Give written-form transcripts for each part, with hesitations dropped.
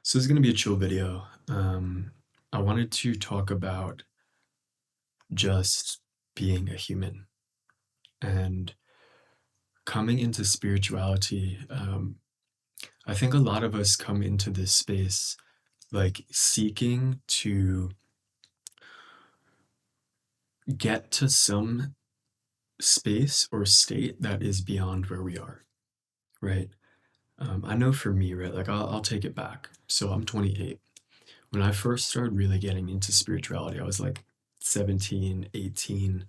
So this is going to be a chill video. I wanted to talk about just being a human and coming into spirituality. I think a lot of us come into this space like seeking to get to some space or state that is beyond where we are, right? I know for me, right? Like I'll take it back. So I'm 28. When I first started really getting into spirituality, I was like 17, 18.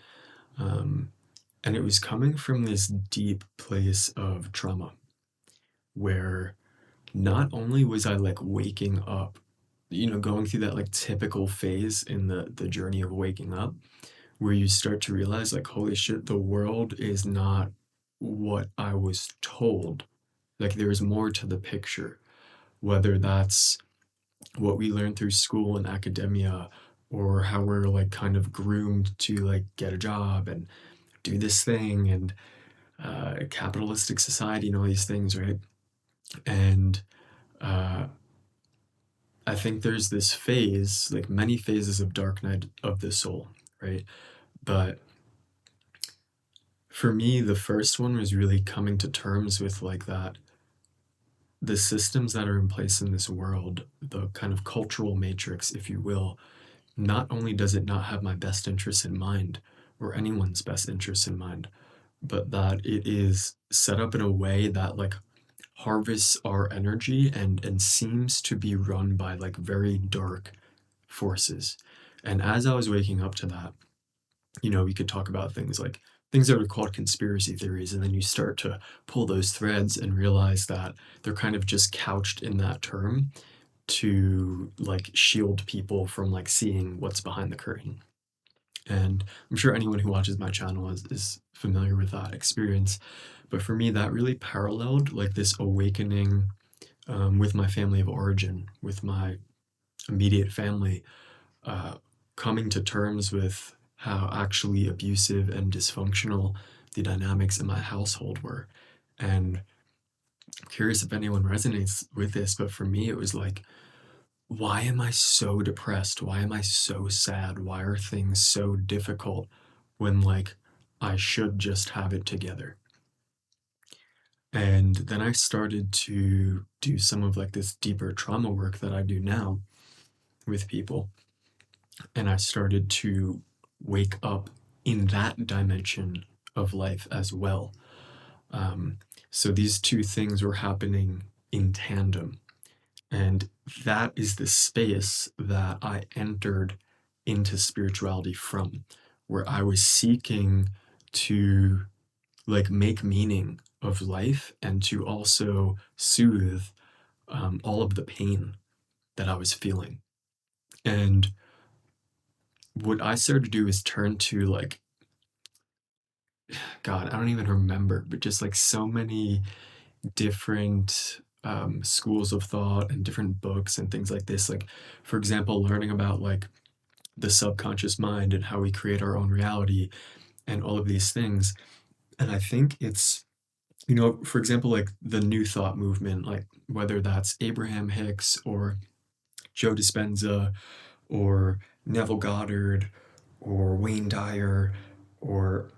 Um, and it was coming from this deep place of trauma where not only was I like waking up, going through that like typical phase in the journey of waking up, where you start to realize like, holy shit, the world is not what I was told. Like there's more to the picture, whether that's what we learn through school and academia, or how we're like kind of groomed to like get a job and do this thing, and capitalistic society and all these things, right? And uh, I think there's this phase, like many phases of dark night of the soul, right? But for me, the first one was really coming to terms with like that the systems that are in place in this world, the kind of cultural matrix, if you will, not only does it not have my best interests in mind or anyone's best interests in mind, but that it is set up in a way that like harvests our energy and seems to be run by like very dark forces. And as I was waking up to that, we could talk about things like things that are called conspiracy theories, and then you start to pull those threads and realize that they're kind of just couched in that term to like shield people from like seeing what's behind the curtain. And I'm sure anyone who watches my channel is familiar with that experience. But for me, that really paralleled like this awakening with my family of origin, with my immediate family, uh, coming to terms with how actually abusive and dysfunctional the dynamics in my household were. And I'm curious if anyone resonates with this, but for me, it was like, why am I so depressed? Why am I so sad? Why are things so difficult when like I should just have it together? And then I started to do some of like this deeper trauma work that I do now with people. And I started to wake up in that dimension of life as well. Um, so these two things were happening in tandem. And that is the space that I entered into spirituality from, where I was seeking to like make meaning of life and to also soothe all of the pain that I was feeling. And what I started to do is turn to like, God, I don't even remember, but just like so many different schools of thought and different books and things like this. Like, for example, learning about like the subconscious mind and how we create our own reality and all of these things. And I think it's, for example, like the New Thought movement, like whether that's Abraham Hicks or Joe Dispenza or Neville Goddard or Wayne Dyer or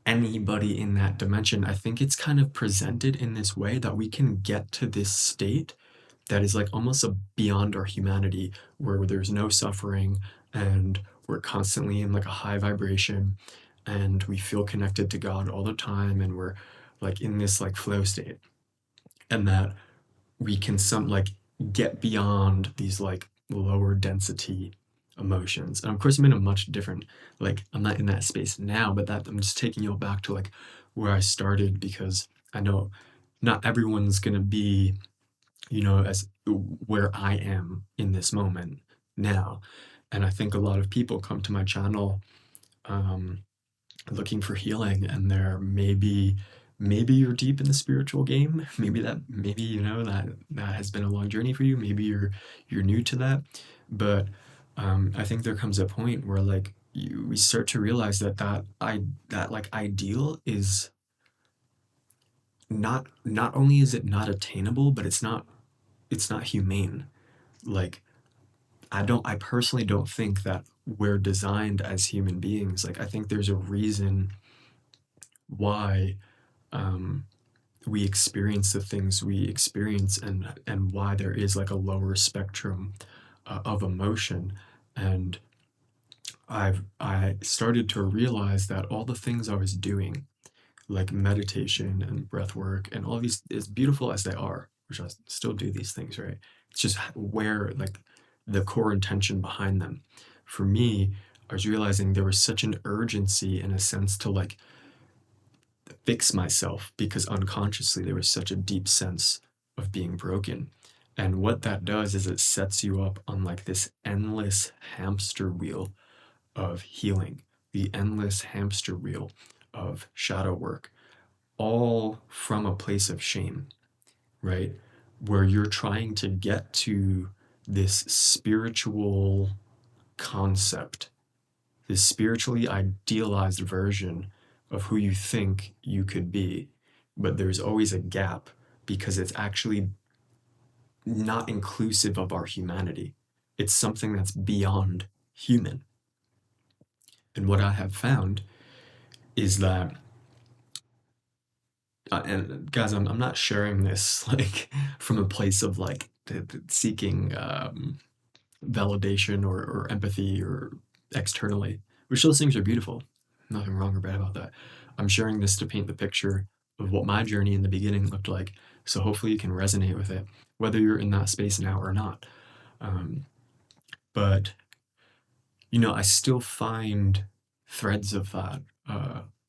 anybody in that dimension, I think it's kind of presented in this way that we can get to this state that is like almost a beyond our humanity, where there's no suffering and we're constantly in like a high vibration and we feel connected to God all the time, and we're like in this like flow state, and that we can some like get beyond these like lower density emotions. And of course I'm in a much different, like I'm not in that space now, but that I'm just taking you back to like where I started, because I know not everyone's gonna be, as where I am in this moment now. And I think a lot of people come to my channel um looking for healing, and they're maybe you're deep in the spiritual game, maybe that has been a long journey for you, maybe you're new to that. But I think there comes a point where like we start to realize that like ideal is not only is it not attainable, but it's not humane. like I personally don't think that we're designed as human beings. Like I think there's a reason why um we experience the things we experience, and why there is like a lower spectrum of emotion. And I started to realize that all the things I was doing, like meditation and breath work and all these, as beautiful as they are, which I still do these things, right? It's just where like the core intention behind them. For me, I was realizing there was such an urgency in a sense to like fix myself, because unconsciously there was such a deep sense of being broken. And what that does is it sets you up on like this endless hamster wheel of healing, the endless hamster wheel of shadow work, all from a place of shame, right? Where you're trying to get to this spiritual concept, this spiritually idealized version of who you think you could be. But there's always a gap because it's actually not inclusive of our humanity. It's something that's beyond human. And what I have found is that, and guys, I'm not sharing this like from a place of like seeking validation or empathy or externally, which those things are beautiful. Nothing wrong or bad about that. I'm sharing this to paint the picture of what my journey in the beginning looked like. So hopefully you can resonate with it, whether you're in that space now or not. Um, but, I still find threads of that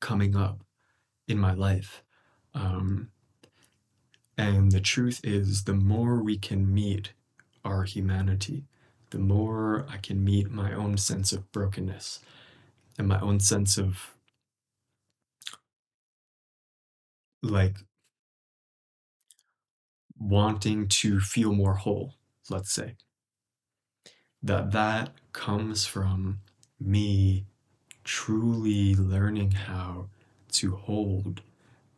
coming up in my life. Um, and the truth is, the more we can meet our humanity, the more I can meet my own sense of brokenness and my own sense of like wanting to feel more whole, let's say, that comes from me truly learning how to hold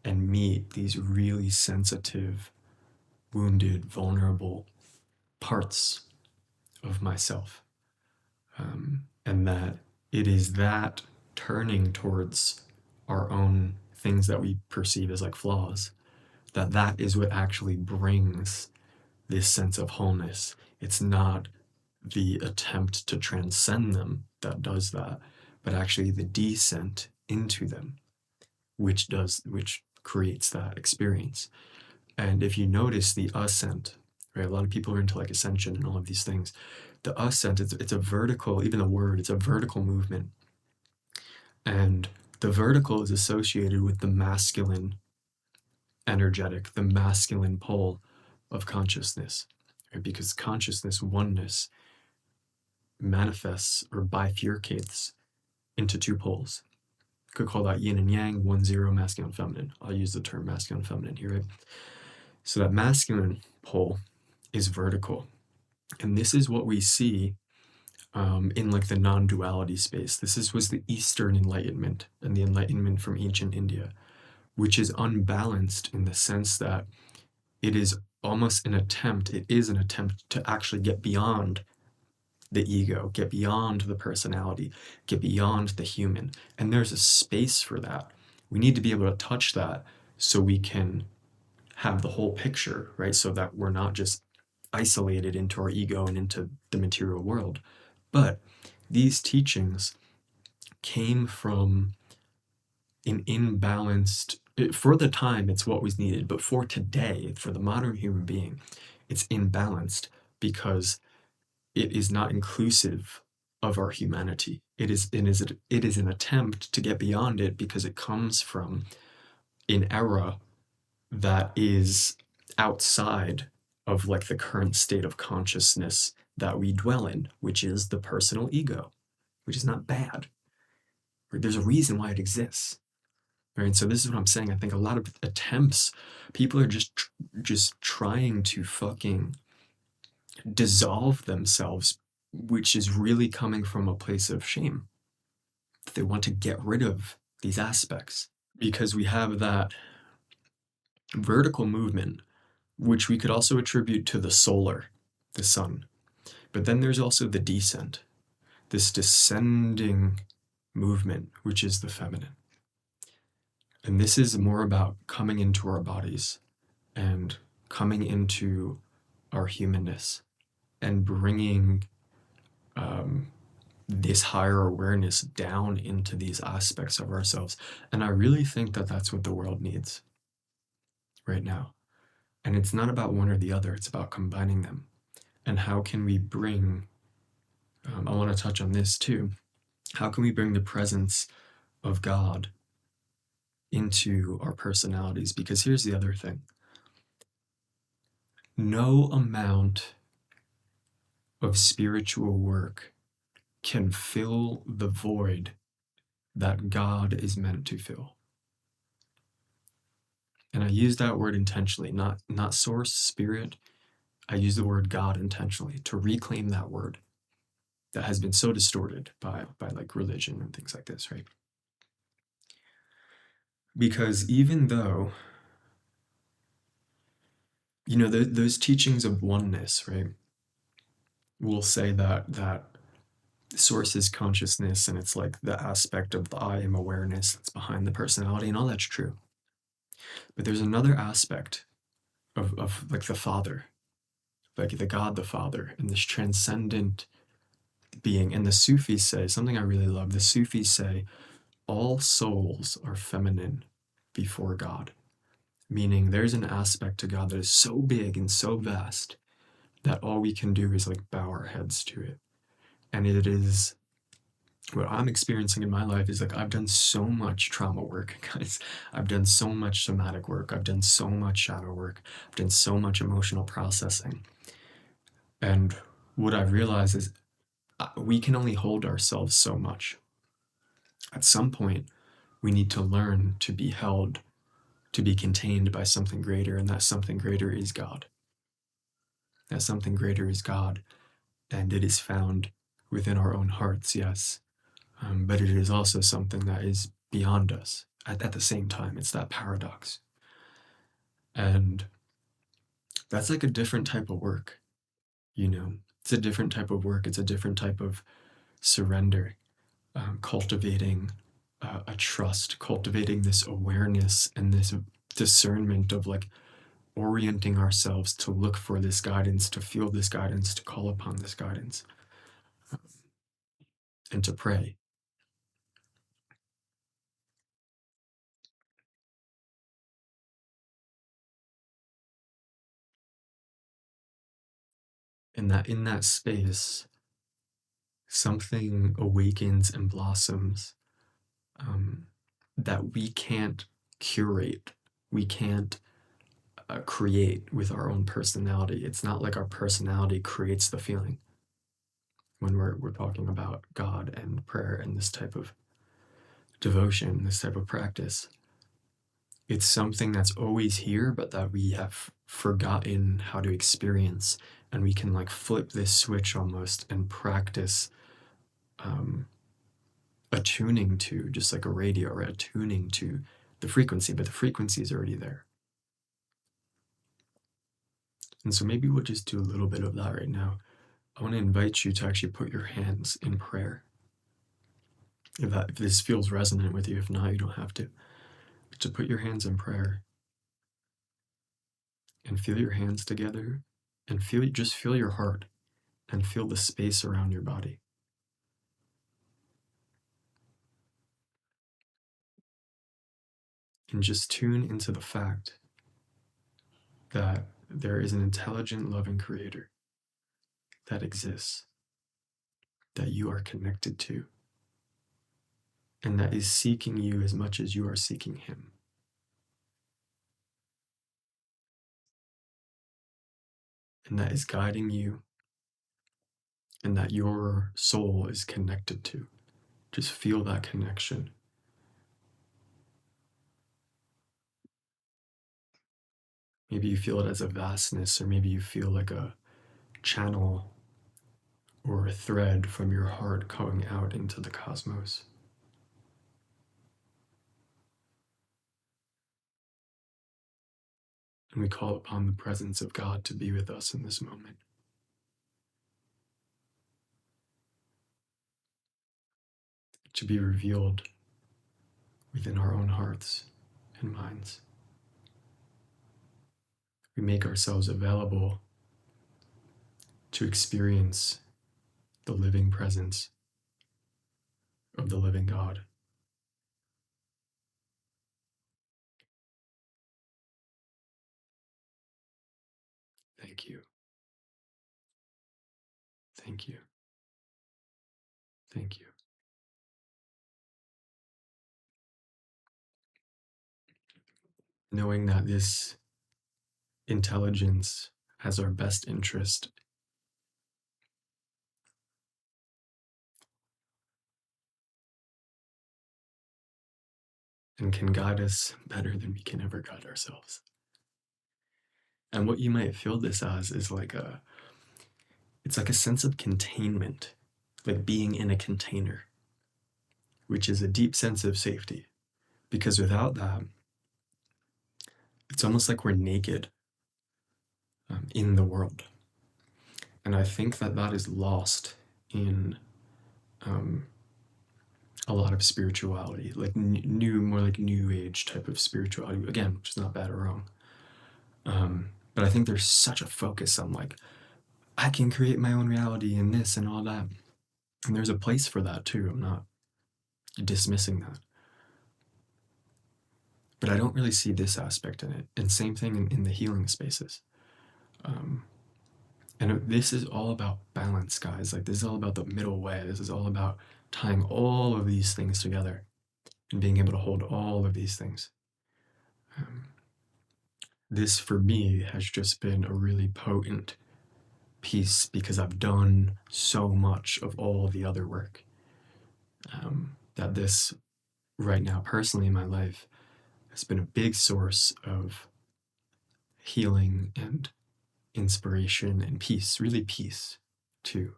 and meet these really sensitive, wounded, vulnerable parts of myself. And that it is that turning towards our own things that we perceive as like flaws, that is what actually brings this sense of wholeness. It's not the attempt to transcend them that does that, but actually the descent into them, which creates that experience. And if you notice the ascent, right, a lot of people are into like ascension and all of these things. The ascent, it's a vertical, even the word, it's a vertical movement. And the vertical is associated with the masculine energetic, the masculine pole of consciousness, right? Because consciousness, oneness, manifests or bifurcates into two poles. Could call that yin and yang, 1-0, masculine, feminine. I'll use the term masculine, feminine here, right? So that masculine pole is vertical. And this is what we see in like the non-duality space. Was the Eastern Enlightenment and the Enlightenment from ancient India, which is unbalanced in the sense that it is it is an attempt to actually get beyond the ego, get beyond the personality, get beyond the human. And there's a space for that. We need to be able to touch that so we can have the whole picture, right? So that we're not just isolated into our ego and into the material world. But these teachings came from an imbalanced, for the time, it's what was needed. But for today, for the modern human being, it's imbalanced because it is not inclusive of our humanity. It is an attempt to get beyond it because it comes from an era that is outside of like the current state of consciousness that we dwell in, which is the personal ego, which is not bad. There's a reason why it exists. Right? And so this is what I'm saying. I think a lot of attempts, people are just trying to fucking dissolve themselves, which is really coming from a place of shame. They want to get rid of these aspects because we have that vertical movement, which we could also attribute to the solar, the sun. But then there's also the descent, this descending movement, which is the feminine. And this is more about coming into our bodies and coming into our humanness and bringing this higher awareness down into these aspects of ourselves. And I really think that that's what the world needs right now. And it's not about one or the other, it's about combining them. And how can we bring, I want to touch on this too, how can we bring the presence of God into our personalities? Because here's the other thing, no amount of spiritual work can fill the void that God is meant to fill. And I use that word intentionally, not source, spirit. I use the word God intentionally to reclaim that word that has been so distorted by like religion and things like this, right? Because even though, you know, those teachings of oneness, right, will say that source is consciousness and it's like the aspect of the I am awareness that's behind the personality, and all that's true. But there's another aspect of like the Father, like the God the Father, and this transcendent being. And the Sufis say something I really love. The Sufis say all souls are feminine before God, meaning there's an aspect to God that is so big and so vast that all we can do is like bow our heads to it. And it is what I'm experiencing in my life is like I've done so much trauma work, guys. I've done so much somatic work. I've done so much shadow work. I've done so much emotional processing. And what I've realized is we can only hold ourselves so much. At some point, we need to learn to be held, to be contained by something greater, and that something greater is God. That something greater is God, and it is found within our own hearts, yes. But it is also something that is beyond us at the same time. It's that paradox. And that's like a different type of work, you know? It's a different type of work. It's a different type of surrender, cultivating a trust, cultivating this awareness and this discernment of like orienting ourselves to look for this guidance, to feel this guidance, to call upon this guidance, and to pray. And that in that space, something awakens and blossoms that we can't curate, we can't create with our own personality. It's not like our personality creates the feeling when we're talking about God and prayer and this type of devotion, this type of practice. It's something that's always here, but that we have forgotten how to experience, and we can like flip this switch almost and practice attuning to, just like a radio, or attuning to the frequency, but the frequency is already there. And so maybe we'll just do a little bit of that right now. I want to invite you to actually put your hands in prayer. If this feels resonant with you, if not, you don't have to. But to put your hands in prayer and feel your hands together and just feel your heart and feel the space around your body. And just tune into the fact that there is an intelligent, loving creator that exists, that you are connected to, and that is seeking you as much as you are seeking him. And that is guiding you, and that your soul is connected to. Just feel that connection. Maybe you feel it as a vastness, or maybe you feel like a channel or a thread from your heart going out into the cosmos. And we call upon the presence of God to be with us in this moment. to be revealed within our own hearts and minds. We make ourselves available to experience the living presence of the living God. Thank you. Thank you. Thank you. Knowing that this intelligence has our best interest and can guide us better than we can ever guide ourselves. And what you might feel this as is it's like a sense of containment, like being in a container, which is a deep sense of safety. Because without that, it's almost like we're naked in the world. And I think that that is lost in um, a lot of spirituality, like more like new age type of spirituality, again, which is not bad or wrong. But I think there's such a focus on like, I can create my own reality and this and all that. And there's a place for that too. I'm not dismissing that. But I don't really see this aspect in it. And same thing in the healing spaces. Um, and this is all about balance, guys. Like, this is all about the middle way. This is all about tying all of these things together and being able to hold all of these things. This, for me, has just been a really potent piece because I've done so much of all the other work. That this, right now, personally in my life, has been a big source of healing and inspiration and peace, really peace too.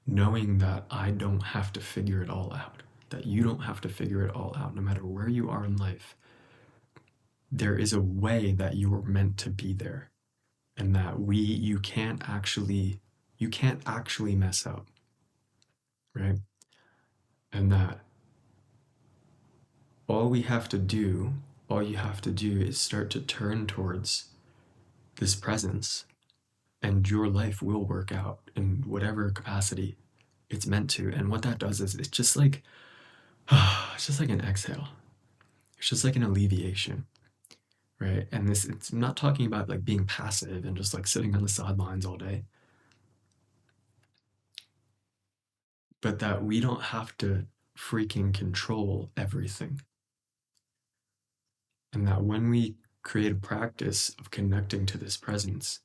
Knowing that I don't have to figure it all out, that you don't have to figure it all out, no matter where you are in life. There is a way that you are meant to be there, and that you can't actually mess up, right? And that all you have to do is start to turn towards this presence, and your life will work out in whatever capacity it's meant to. And what that does is it's just like it's just like an exhale. It's just like an alleviation, right? And it's not talking about like being passive and just like sitting on the sidelines all day, but that we don't have to freaking control everything. And that when we create a practice of connecting to this presence,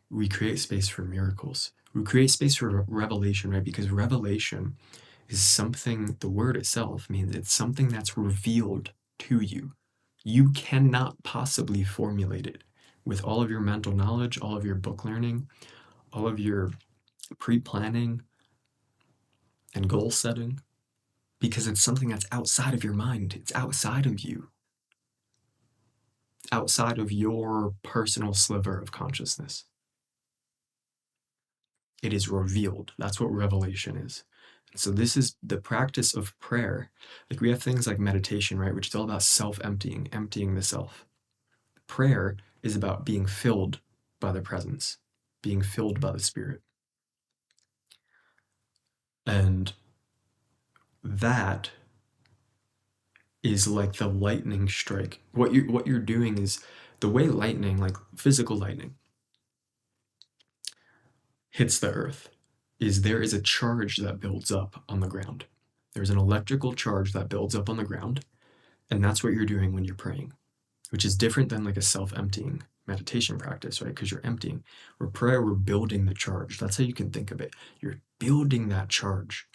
we create space for miracles. We create space for revelation, right? Because revelation is something, the word itself means it's something that's revealed to you. You cannot possibly formulate it with all of your mental knowledge, all of your book learning, all of your pre-planning and goal setting, because it's something that's outside of your mind. It's outside of you, outside of your personal sliver of consciousness. It is revealed. That's what revelation is. So this is the practice of prayer. Like, we have things like meditation, right, which is all about self-emptying, emptying the self. Prayer is about being filled by the presence, being filled by the Spirit. And that is like the lightning strike. What you're doing is the way lightning, like physical lightning, hits the earth, is there is a charge that builds up on the ground. There's an electrical charge that builds up on the ground, and that's what you're doing when you're praying, which is different than like a self-emptying meditation practice, right? Because you're emptying. Where prayer, we're building the charge. That's how you can think of it. You're building that charge.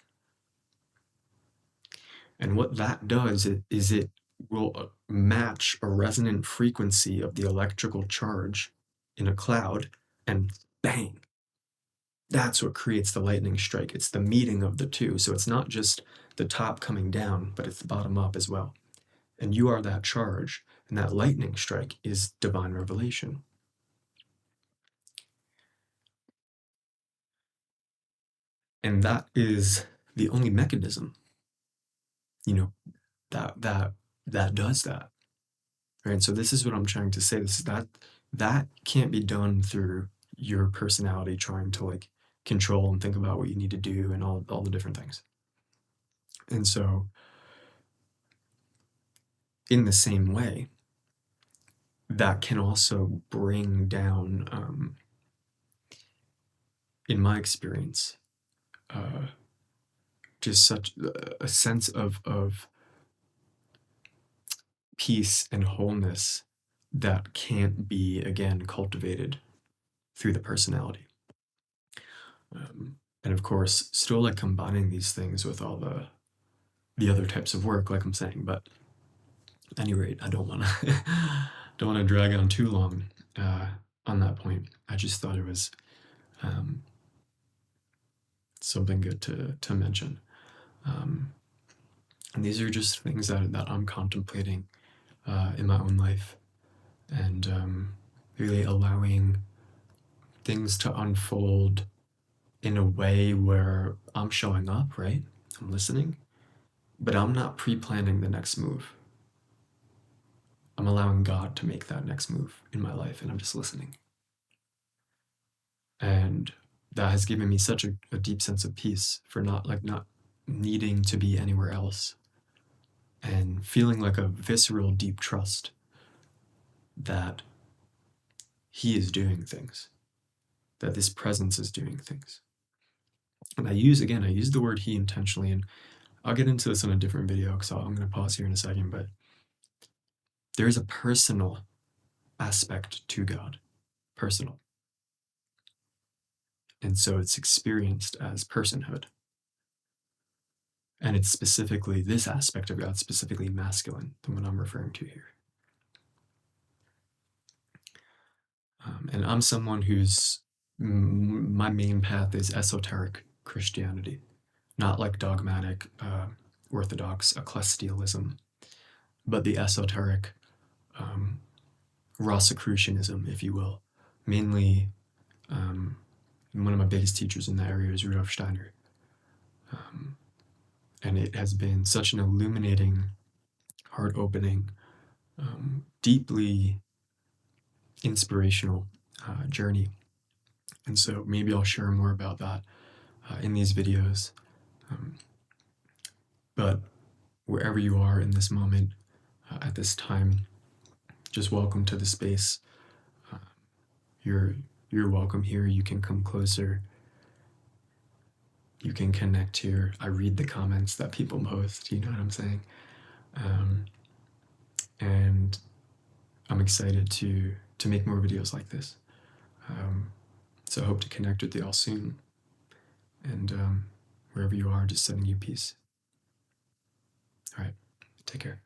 And what that does is it will match a resonant frequency of the electrical charge in a cloud, and bang, that's what creates the lightning strike. It's the meeting of the two. So it's not just the top coming down, but it's the bottom up as well. And you are that charge, and that lightning strike is divine revelation. And that is the only mechanism, you know, that does that. Right? And so this is what I'm trying to say. This is that can't be done through your personality trying to like control and think about what you need to do and all the different things. And so in the same way, that can also bring down, in my experience, uh, just such a sense of peace and wholeness that can't be again cultivated through the personality. And of course, still like combining these things with all the other types of work, like I'm saying. But at any rate, I don't want to don't want to drag on too long on that point. I just thought it was um, something good to mention. Um, and these are just things that I'm contemplating in my own life, and really allowing things to unfold in a way where I'm showing up, right? I'm listening, but I'm not pre-planning the next move. I'm allowing God to make that next move in my life, and I'm just listening. And that has given me such a deep sense of peace for not needing to be anywhere else, and feeling like a visceral deep trust that he is doing things, that this presence is doing things. And I use the word he intentionally, and I'll get into this in a different video because I'm going to pause here in a second, but there is a personal aspect to God, personal. And so it's experienced as personhood. And it's specifically this aspect of God, specifically masculine, the one I'm referring to here. And I'm someone my main path is esoteric Christianity, not like dogmatic, orthodox ecclesialism, but the esoteric Rosicrucianism, if you will. Mainly, one of my biggest teachers in that area is Rudolf Steiner. And it has been such an illuminating, heart-opening, deeply inspirational journey. And so maybe I'll share more about that in these videos. But wherever you are in this moment, at this time, just welcome to the space. You're welcome here. You can come closer. You can connect here. I read the comments that people post, you know what I'm saying? And I'm excited to make more videos like this. So I hope to connect with you all soon. And wherever you are, just sending you peace. All right, take care.